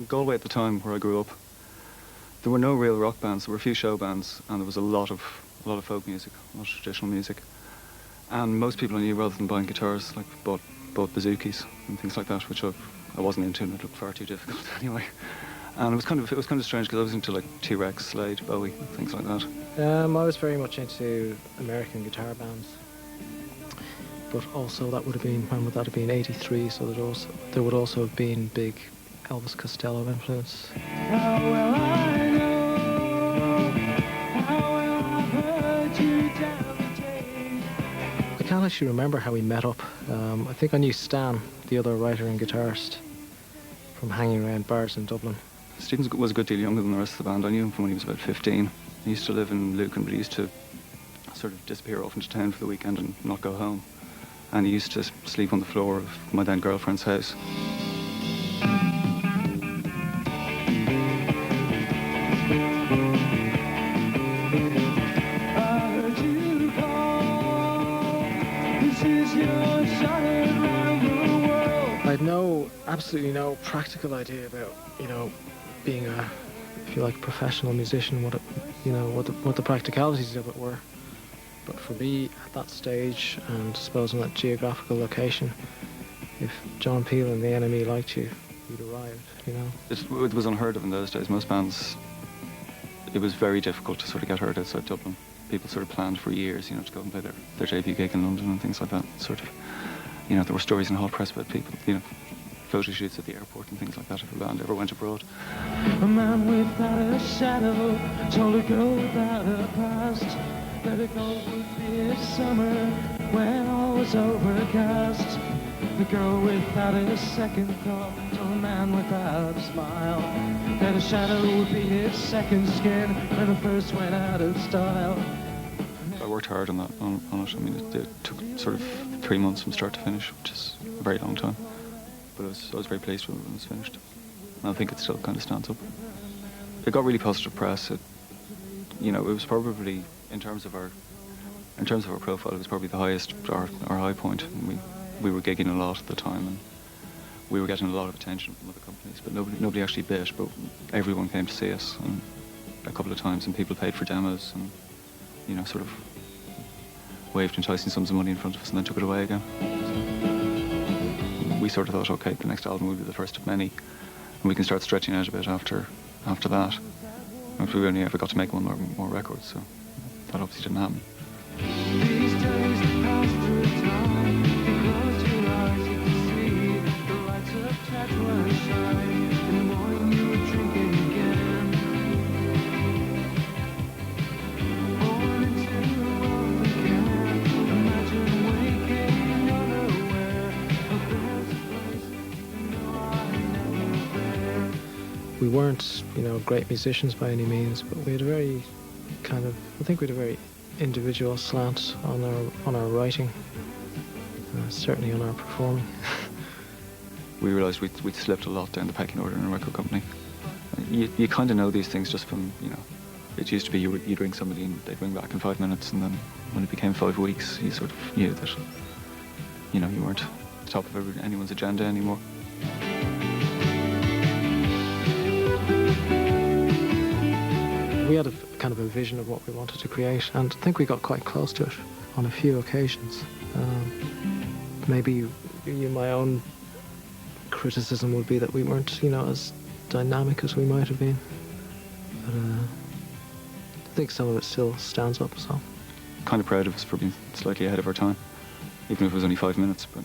In Galway at the time, where I grew up, there were no real rock bands. There were a few show bands, and there was a lot of folk music, a lot of traditional music. And most people I knew, rather than buying guitars, like bought bouzouki and things like that, which I wasn't into, and it looked far too difficult anyway. And it was kind of strange because I was into like T-Rex, Slade, Bowie, things like that. I was very much into American guitar bands, but also that would have been, when would that have been? 83. So there would also have been big Elvis Costello influence. How well I know, how well I've heard you down the day. I can't actually remember how we met up. I think I knew Stan, the other writer and guitarist, from hanging around bars in Dublin. Stephen was a good deal younger than the rest of the band. I knew him from when he was about 15. He used to live in Lucan, but he used to sort of disappear off into town for the weekend and not go home. And he used to sleep on the floor of my then girlfriend's house. I had absolutely no practical idea about, being a, if you like, professional musician, what the practicalities of it were. But for me, at that stage, and I suppose in that geographical location, if John Peel and the NME liked you, you'd arrived, It was unheard of in those days. Most bands, it was very difficult to sort of get heard outside Dublin. People sort of planned for years, to go and play their debut gig in London and things like that. Sort of, there were stories in hot press about people, photo shoots at the airport and things like that if a band ever went abroad. A man without a shadow told a girl without a past that a gold would be a summer when all was overcast. The girl without a second thought told a man without a smile that a shadow would be his second skin when the first went out of style. I worked hard on it. I mean, it took sort of 3 months from start to finish, which is a very long time. But I was very pleased when it was finished. And I think it still kind of stands up. It got really positive press. It was probably, in terms of our profile, it was probably the highest, our high point. And we were gigging a lot at the time, and we were getting a lot of attention from other companies, but nobody actually bit. But everyone came to see us, and a couple of times, and people paid for demos, and sort of waved enticing sums of money in front of us, and then took it away again. We sort of thought, okay, the next album will be the first of many, and we can start stretching out a bit after that. And we only ever got to make one more record, so that obviously didn't happen. These days pass through time. You close your eyes, you can see the lights of Tatooine shine. In the morning you were drinking again. Born into the world again. Imagine waking unaware of this place. I'm never there. We weren't, great musicians by any means, but we had a very individual slant on our writing, certainly on our performing. We realised we'd slipped a lot down the pecking order in a record company. You kind of know these things just from, it used to be you'd ring somebody and they'd ring back in 5 minutes, and then when it became 5 weeks, you sort of knew that, you weren't at the top of anyone's agenda anymore. We had a kind of a vision of what we wanted to create, and I think we got quite close to it on a few occasions. Maybe my own criticism would be that we weren't, as dynamic as we might have been. But I think some of it still stands up, so. Kind of proud of us for being slightly ahead of our time, even if it was only 5 minutes, but.